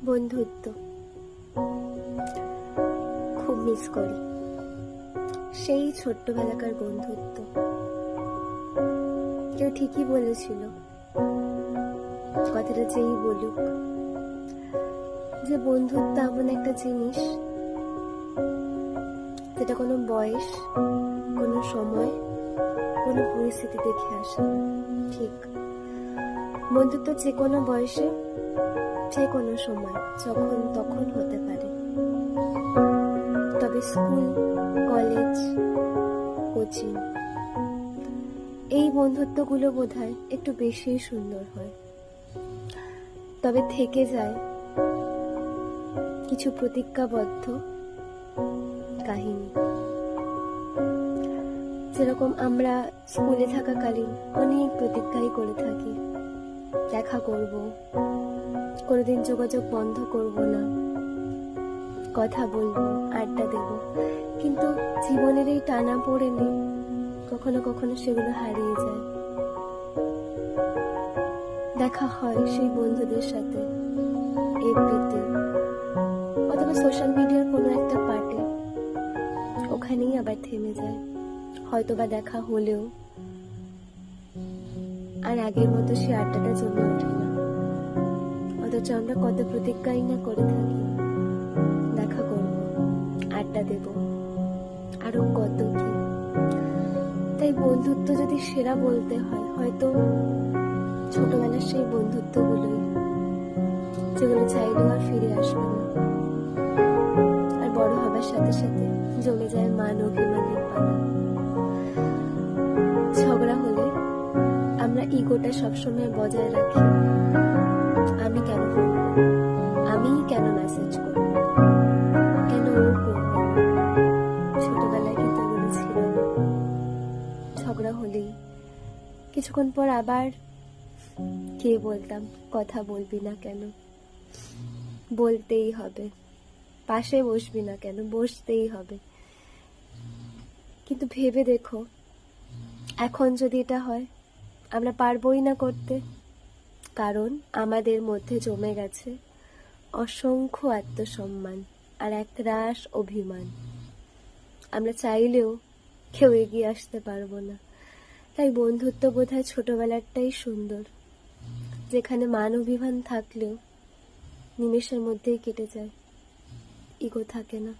বন্ধুত্ব খুব মিস করি। সেই ছোট্টবেলাকার বন্ধুত্ব। কেউ ঠিকই বলেছিল, কথাটা যেই বলুক, যে বন্ধুত্ব এমন একটা জিনিস যেটা কোনো বয়স, কোনো সময়, কোনো পরিস্থিতি দেখে আসে না। ঠিক, বন্ধুত্ব যে কোনো বয়সে, যে কোনো সময়, যখন তখন হতে পারে। তবে স্কুল, কলেজ, কোচিং, এই বন্ধুত্বগুলো বোধহয় একটু বেশি সুন্দর হয়। তবে থেকে যায় কিছু প্রতিজ্ঞাবদ্ধ কাহিনী। যেরকম আমরা স্কুলে থাকাকালীন অনেক প্রতিজ্ঞাই করে থাকি, দেখা করব, কোনোদিন যোগাযোগ বন্ধ করব না, কথা বলবো, আড্ডা দেব। কিন্তু জীবনের এই টানা পড়েনে কখনো কখনো সেগুলো হারিয়ে যায়। দেখা হয় সেই বন্ধুদের সাথে এফবিতে অথবা সোশ্যাল মিডিয়ার কোনো একটা পার্টে, ওখানেই আবার থেমে যায়। হয়তো বা দেখা হলেও আর আগের মতো সে আড্ডাটা জমে ওঠে না। অথচ আমরা কত প্রতিজ্ঞাই না করে থাকি, দেখা করব, আড্ডা দেব, আরো কত কি। তাই বন্ধুত্ব যদি সেরা বলতে হয়, হয়তো ছোটবেলার সেই বন্ধুত্বগুলোই, যেগুলো চাইলেও আর ফিরে আসবে না। আর বড় হবার সাথে সাথে জমে যায় মান অভিমানের পালা। ঝগড়া হলে আমরা ইগোটা সবসময় বজায় রাখি। আমি কেন বলবো, আমি কেন মেসেজ করবো, কেন ও করবো। ছোটবেলায় কিন্তু এগুলো ছিল না। ঝগড়া হলেই কিছুক্ষণ পর আবার কে বলতাম, কথা বলবি না কেন, বলতেই হবে। পাশে বসবি না কেন, বসতেই হবে। কিন্তু ভেবে দেখো, এখন যদি এটা হয়, আমরা পারবোই না করতে। কারণ আমাদের মধ্যে জমে গেছে অসংখ্য আত্মসম্মান আর একরাশ অভিমান। আমরা চাইলেও কেউ এগিয়ে আসতে পারবো না। তাই বন্ধুত্ব বোধহয় ছোটবেলারটাই সুন্দর, যেখানে মান অভিমান থাকলেও নিমেষের মধ্যেই কেটে যায়, ইগো থাকে না।